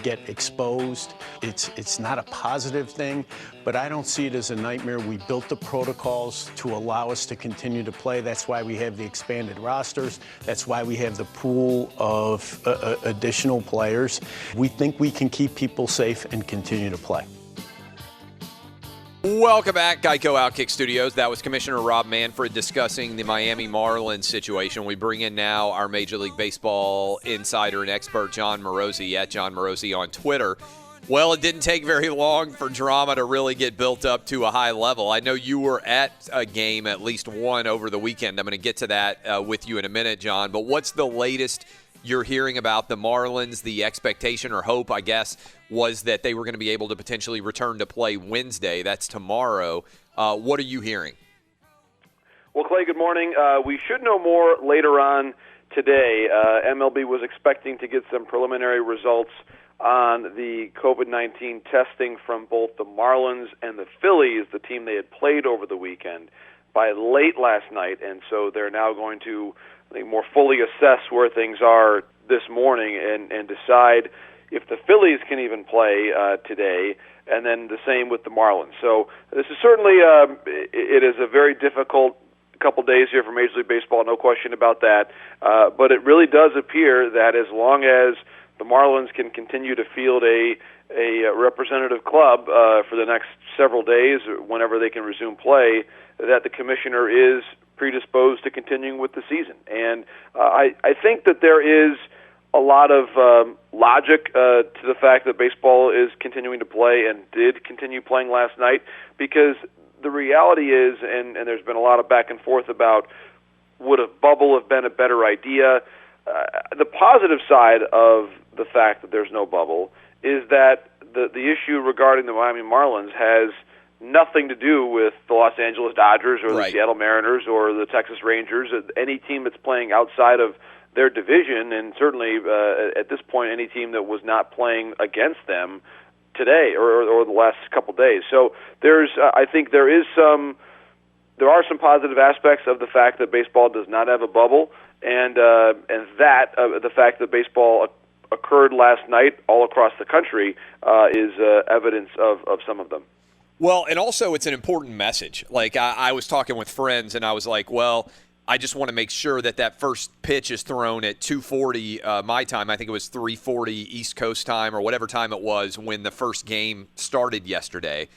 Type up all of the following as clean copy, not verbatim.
get exposed. It's not a positive thing, but I don't see it as a nightmare. We built the protocols to allow us to continue to play. That's why we have the expanded rosters. That's why we have the pool of additional players. We think we can keep people safe and continue to play. Welcome back, Geico OutKick Studios. That was Commissioner Rob Manfred discussing the Miami Marlins situation. We bring in now our Major League Baseball insider and expert, Jon Morosi, at Jon Morosi on Twitter. Well, it didn't take very long for drama to really get built up to a high level. I know you were at a game, at least one, over the weekend. I'm going to get to that with you in a minute, Jon. But what's the latest you're hearing about the Marlins? The expectation or hope, I guess, was that they were going to be able to potentially return to play Wednesday. That's tomorrow. What are you hearing? Well, Clay, good morning. We should know more later on today. MLB was expecting to get some preliminary results on the COVID-19 testing from both the Marlins and the Phillies, the team they had played over the weekend, by late last night. And so they're now going to, I think, more fully assess where things are this morning and decide if the Phillies can even play today, and then the same with the Marlins. So this is certainly it is a very difficult couple days here for Major League Baseball, no question about that. But it really does appear that as long as the Marlins can continue to field a representative club for the next several days, whenever they can resume play, that the commissioner is predisposed to continuing with the season. And I think that there is a lot of logic to the fact that baseball is continuing to play and did continue playing last night, because the reality is, and there's been a lot of back and forth about, would a bubble have been a better idea? The positive side of the fact that there's no bubble is that the issue regarding the Miami Marlins has nothing to do with the Los Angeles Dodgers or the Seattle Mariners or the Texas Rangers. Any team that's playing outside of their division, and certainly at this point any team that was not playing against them today or the last couple days. So I think there are some positive aspects of the fact that baseball does not have a bubble, and that the fact that baseball occurred last night all across the country is evidence of some of them. Well, and also it's an important message. Like I was talking with friends, and I was like, well, I just want to make sure that first pitch is thrown at 2:40 my time. I think it was 3:40 East Coast time or whatever time it was when the first game started yesterday.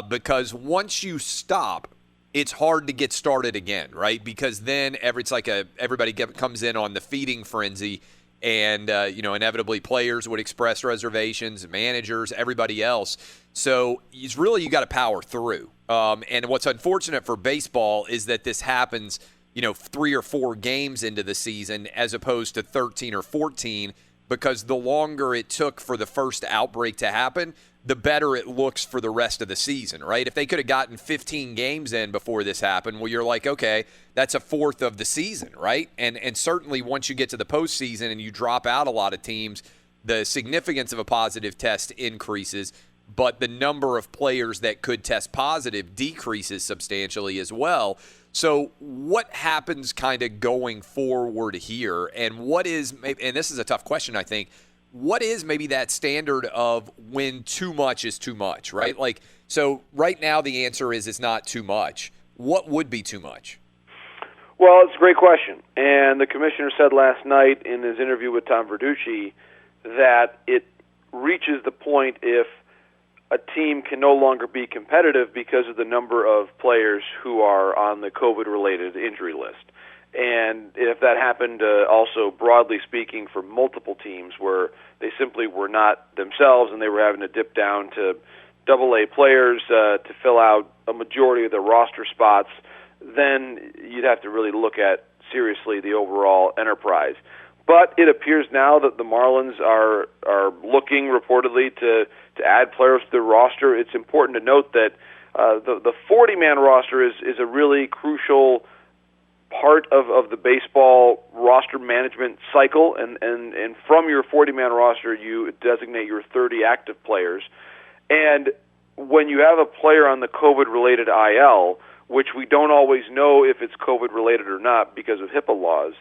Because once you stop, it's hard to get started again, right? Because then everybody comes in on the feeding frenzy, and inevitably players would express reservations, managers, everybody else. So it's really, you got to power through. And what's unfortunate for baseball is that this happens 3 or 4 games into the season as opposed to 13 or 14, because the longer it took for the first outbreak to happen, the better it looks for the rest of the season, right? If they could have gotten 15 games in before this happened, well, you're like, okay, that's a fourth of the season, right? And certainly once you get to the postseason and you drop out a lot of teams, the significance of a positive test increases, but the number of players that could test positive decreases substantially as well. So what happens kind of going forward here, and what is, and this is a tough question, I think, what is maybe that standard of when too much is too much, right? Like, so right now the answer is it's not too much. What would be too much? Well, it's a great question. And the commissioner said last night in his interview with Tom Verducci that it reaches the point if a team can no longer be competitive because of the number of players who are on the COVID-related injury list. And if that happened also, broadly speaking, for multiple teams where they simply were not themselves and they were having to dip down to AA players to fill out a majority of their roster spots, then you'd have to really look at seriously the overall enterprise. But it appears now that the Marlins are looking reportedly to add players to their roster. It's important to note that the 40-man roster is a really crucial part of the baseball roster management cycle, and from your 40-man roster, you designate your 30 active players. And when you have a player on the COVID-related IL, which we don't always know if it's COVID-related or not because of HIPAA laws,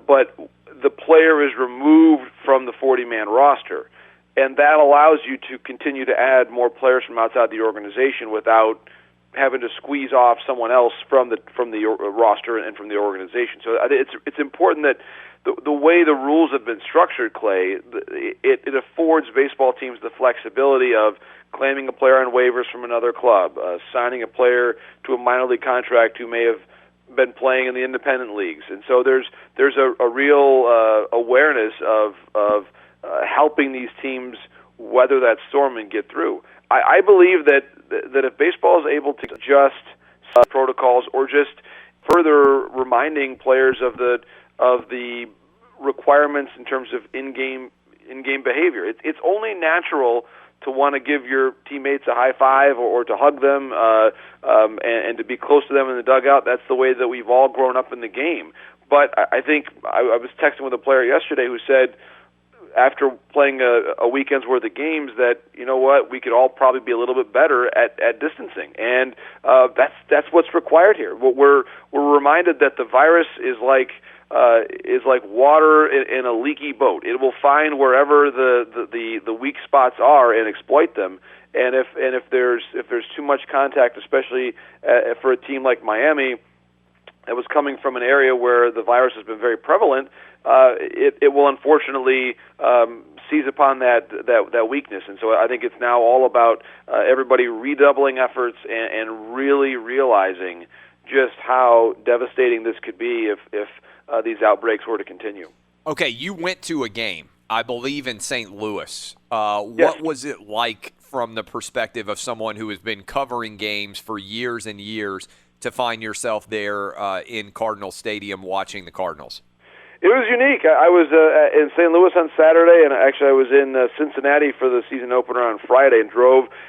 but the player is removed from the 40-man roster, and that allows you to continue to add more players from outside the organization without having to squeeze off someone else from the roster and from the organization. So it's important that the way the rules have been structured, Clay, it affords baseball teams the flexibility of claiming a player on waivers from another club, signing a player to a minor league contract who may have been playing in the independent leagues, and so there's a real awareness of helping these teams weather that storm and get through. I believe that if baseball is able to adjust protocols or just further reminding players of the requirements in terms of in-game behavior, it's only natural to want to give your teammates a high five or to hug them and to be close to them in the dugout. That's the way that we've all grown up in the game. But I think I was texting with a player yesterday who said, after playing a weekend's worth of games, that, you know what, we could all probably be a little bit better at distancing, and that's what's required here. We're reminded that the virus is like water in a leaky boat. It will find wherever the weak spots are and exploit them. And if there's too much contact, especially for a team like Miami that was coming from an area where the virus has been very prevalent, it will unfortunately seize upon that weakness. And so I think it's now all about everybody redoubling efforts and really realizing just how devastating this could be if these outbreaks were to continue. Okay, you went to a game, I believe, in St. Louis. Yes. What was it like from the perspective of someone who has been covering games for years and years to find yourself there in Cardinal Stadium watching the Cardinals? It was unique. I was in St. Louis on Saturday, and actually I was in Cincinnati for the season opener on Friday. And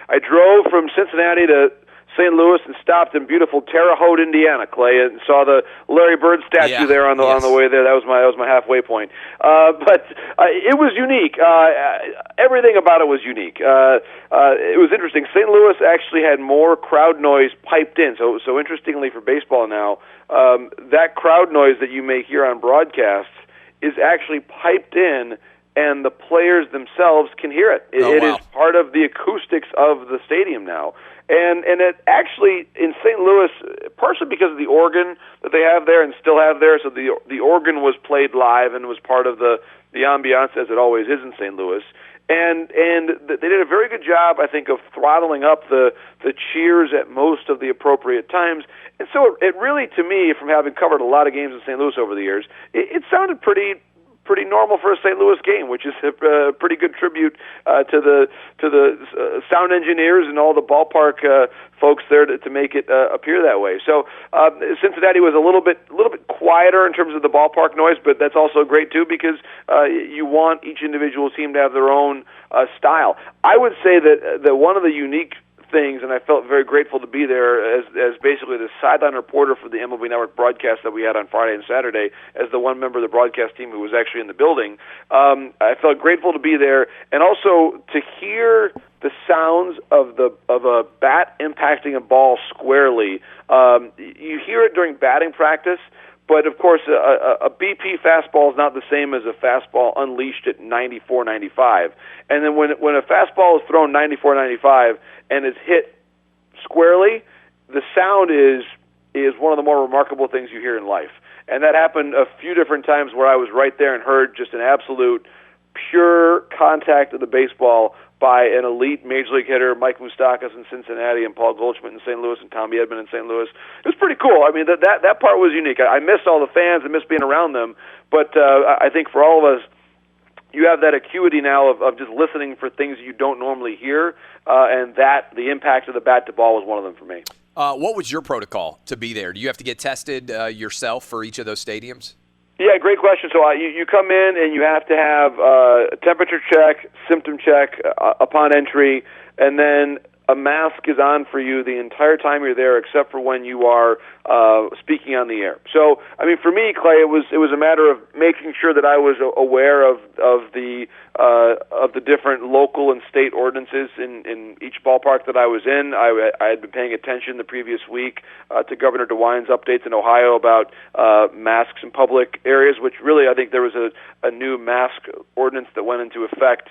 I drove from Cincinnati to St. Louis and stopped in beautiful Terre Haute, Indiana, Clay, and saw the Larry Bird statue there on the way there. That was my halfway point. But it was unique. Everything about it was unique. It was interesting. St. Louis actually had more crowd noise piped in. So interestingly for baseball now, that crowd noise that you may hear on broadcasts is actually piped in, and the players themselves can hear it. It is part of the acoustics of the stadium now. And it actually, in St. Louis, partially because of the organ that they have there and still have there, so the organ was played live and was part of the ambiance, as it always is in St. Louis. And they did a very good job, I think, of throttling up the cheers at most of the appropriate times. And so it really, to me, from having covered a lot of games in St. Louis over the years, it sounded pretty normal for a St. Louis game, which is a pretty good tribute to the sound engineers and all the ballpark folks there to make it appear that way. So Cincinnati was a little bit quieter in terms of the ballpark noise, but that's also great too because you want each individual team to have their own style. I would say that one of the unique things, and I felt very grateful to be there as basically the sideline reporter for the MLB Network broadcast that we had on Friday and Saturday as the one member of the broadcast team who was actually in the building. I felt grateful to be there, and also to hear the sounds of a bat impacting a ball squarely. You hear it during batting practice, but of course a BP fastball is not the same as a fastball unleashed at 94, 95. And then when a fastball is thrown 94, 95 and is hit squarely, the sound is one of the more remarkable things you hear in life. And that happened a few different times where I was right there and heard just an absolute pure contact of the baseball by an elite Major League hitter, Mike Moustakas in Cincinnati, and Paul Goldschmidt in St. Louis, and Tommy Edman in St. Louis. It was pretty cool. I mean, that part was unique. I missed all the fans. I missed being around them. But I think for all of us, you have that acuity now of just listening for things you don't normally hear, and that the impact of the bat to ball was one of them for me. What was your protocol to be there? Do you have to get tested yourself for each of those stadiums? Yeah, great question. So you come in and you have to have a temperature check, symptom check upon entry, and then a mask is on for you the entire time you're there, except for when you are speaking on the air. So, I mean, for me, Clay, it was a matter of making sure that I was aware of the different local and state ordinances in each ballpark that I was in. I had been paying attention the previous week to Governor DeWine's updates in Ohio about masks in public areas, which really I think there was a new mask ordinance that went into effect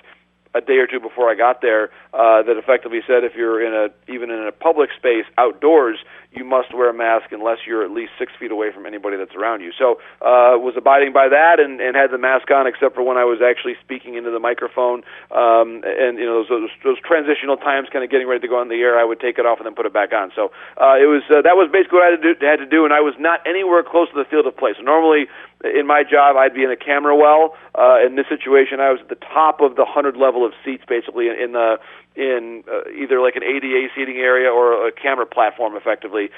a day or two before I got there that effectively said if you're even in a public space outdoors, you must wear a mask unless you're at least 6 feet away from anybody that's around you. So was abiding by that and had the mask on except for when I was actually speaking into the microphone. And those transitional times, kind of getting ready to go on the air, I would take it off and then put it back on. So it was that was basically what I had to do, and I was not anywhere close to the field of play. So normally in my job, I'd be in a camera well. In this situation, I was at the top of the 100 level of seats, basically in either like an ADA seating area or a camera platform, effectively,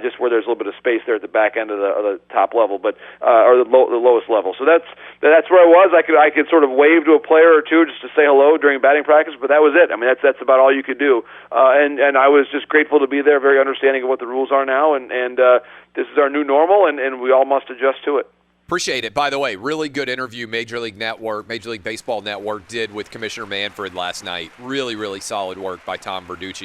just where there's a little bit of space there at the back end of the top level, but or the lowest level. So that's where I was. I could sort of wave to a player or two just to say hello during batting practice, but that was it. I mean, that's about all you could do. And I was just grateful to be there, very understanding of what the rules are now, and this is our new normal, and we all must adjust to it. Appreciate it. By the way, really good interview Major League Baseball Network did with Commissioner Manfred last night. Really, really solid work by Tom Verducci.